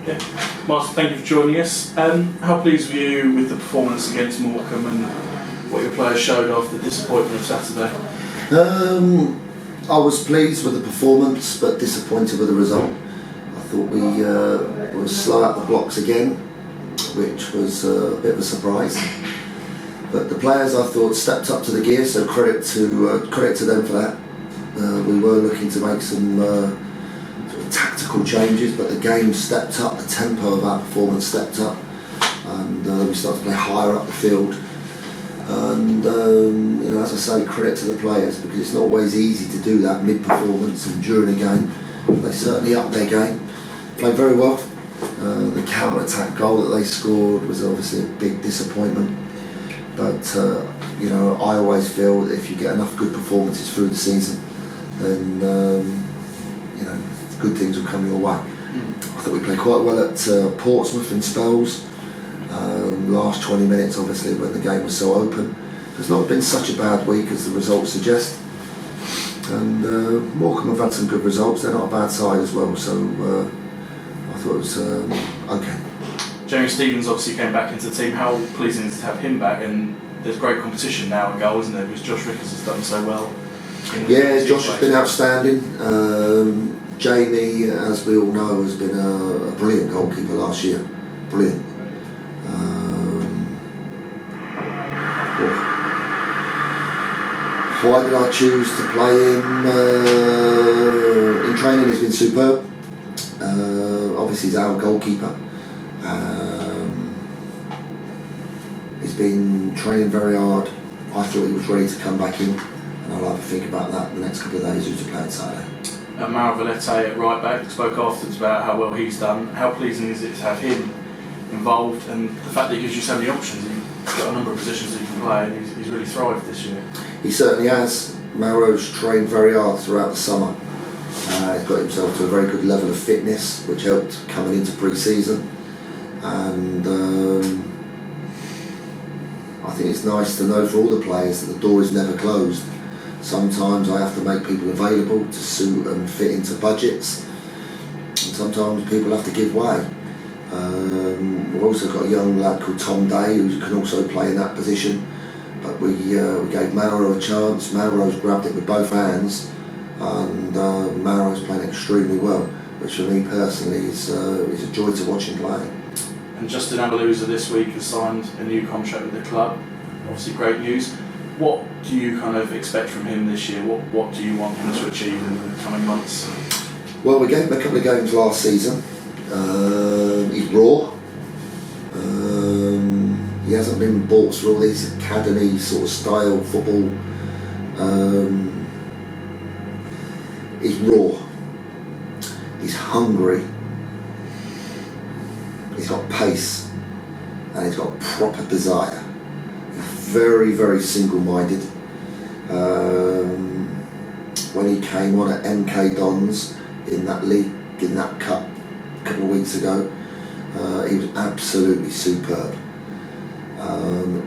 Yeah. Martin, thank you for joining us. How pleased were you with the performance against Morecambe and what your players showed after the disappointment of Saturday? I was pleased with the performance, but disappointed with the result. I thought we were slow out the blocks again, which was a bit of a surprise. But the players, I thought, stepped up to the gear, so credit to them for that. We were looking to make some sort of tactical changes, but the game stepped up, the tempo of our performance stepped up, and we started to play higher up the field. And as I say, credit to the players, because it's not always easy to do that mid-performance and during a game. They certainly upped their game, played very well. The counter-attack goal that they scored was obviously a big disappointment. But I always feel that if you get enough good performances through the season, then good things will come your way. I thought we played quite well at Portsmouth in spells. Last 20 minutes, obviously, when the game was so open. It's not been such a bad week as the results suggest. And Morecambe have had some good results. They're not a bad side as well, so I thought it was okay. Jeremy Stevens obviously came back into the team. How pleasing is it to have him back? And there's great competition now in goal, isn't there? Because Josh Rickers has done so well. Yeah, Josh has been outstanding. Jamie, as we all know, has been a brilliant goalkeeper last year. Brilliant. Why did I choose to play him? In training he's been superb. Obviously he's our goalkeeper. He's been training very hard. I thought he was ready to come back in, and I'll have a think about that the next couple of days who's to play on Saturday. Mauro Vilhete at right back spoke afterwards about how well he's done. How pleasing is it to have him involved, and the fact that he gives you so many options? He's got a number of positions that he can play, and he's really thrived this year. He certainly has. Mauro's trained very hard throughout the summer. He's got himself to a very good level of fitness, which helped coming into pre-season. And I think it's nice to know for all the players that the door is never closed. Sometimes I have to make people available to suit and fit into budgets, and sometimes people have to give way. We've also got a young lad called Tom Day who can also play in that position, but we gave Mauro a chance. Mauro's grabbed it with both hands, and Mauro's playing extremely well, which for me personally is a joy to watch him play. And Justin Amaluzor this week has signed a new contract with the club. Obviously great news. What do you kind of expect from him this year? What do you want him to achieve in the coming months? Well, we gave him a couple of games last season. He's raw. He hasn't been bought through all these academy sort of style football. He's raw. He's hungry. He's got pace, and he's got proper desire. He's very, very single-minded. When he came on at MK Dons in that league, in that cup a couple of weeks ago, he was absolutely superb.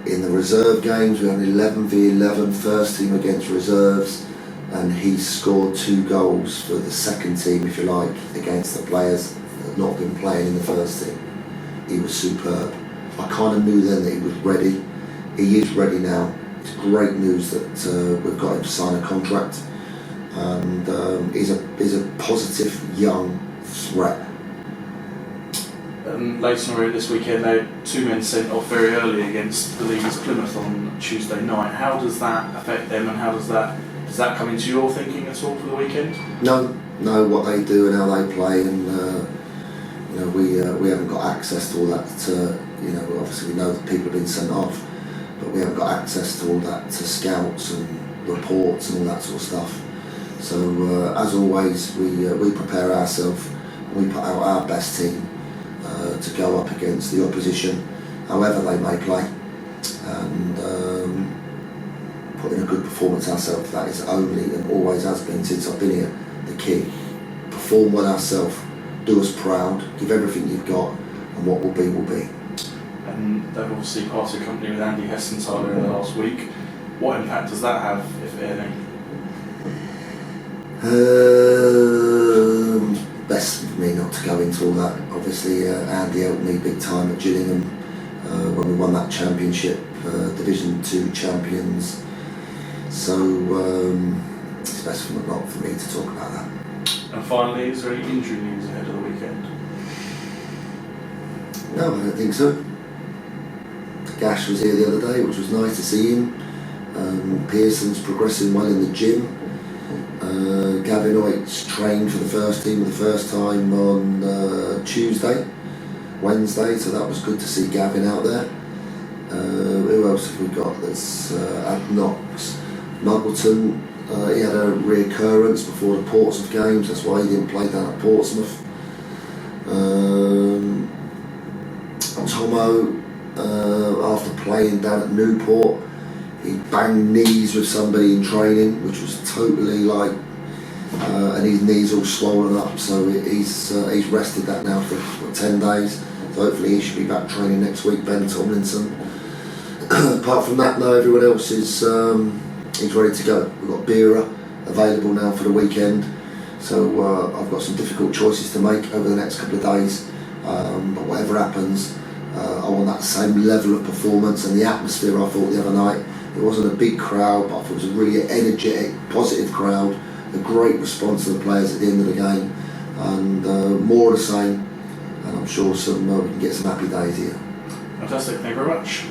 In the reserve games, we had 11v11 first team against reserves, and he scored 2 goals for the second team, if you like, against the players that had not been playing in the first team. He was superb. I kind of knew then that he was ready. He is ready now. It's great news that we've got him to sign a contract, and he's a positive young threat. Leyton Orient this weekend, they had 2 men sent off very early against the leaders Plymouth on Tuesday night. How does that affect them, and how does that come into your thinking at all for the weekend? No, what they do and how they play, and we haven't got access to all that. Obviously we know that people have been sent off, but we haven't got access to all that, to scouts and reports and all that sort of stuff. So as always, we prepare ourselves. We put out our best team to go up against the opposition, however they may play, and put in a good performance ourselves. That is only and always has been since I've been here the key. Perform well ourselves, do us proud, give everything you've got, and what will be will be. And they've obviously parted company with Andy Hessenthaler in the last week. What impact does that have, if any? best for me not to go into all that. Obviously, Andy helped me big time at Gillingham when we won that championship, Division 2 champions. So it's best not for me to talk about that. And finally, is there any injury news ahead of the weekend? No, I don't think so. Gash was here the other day, which was nice to see him. Pearson's progressing well in the gym. Gavin Oight's trained for the first team for the first time on Wednesday, so that was good to see Gavin out there. Who else have we got? There's Knox. Muggleton, he had a reoccurrence before the Portsmouth games, that's why he didn't play down at Portsmouth. Tomo, after playing down at Newport, he banged knees with somebody in training, which was totally like, and his knees all swollen up, so he's rested that now for 10 days. So hopefully he should be back training next week, Ben Tomlinson. Apart from that, no, everyone else is he's ready to go. We've got Bira available now for the weekend, so I've got some difficult choices to make over the next couple of days, but whatever happens, I want that same level of performance and the atmosphere I thought the other night. It wasn't a big crowd, but I thought it was a really energetic, positive crowd, a great response to the players at the end of the game, and more of the same, and I'm sure we can get some happy days here. Fantastic, thank you very much.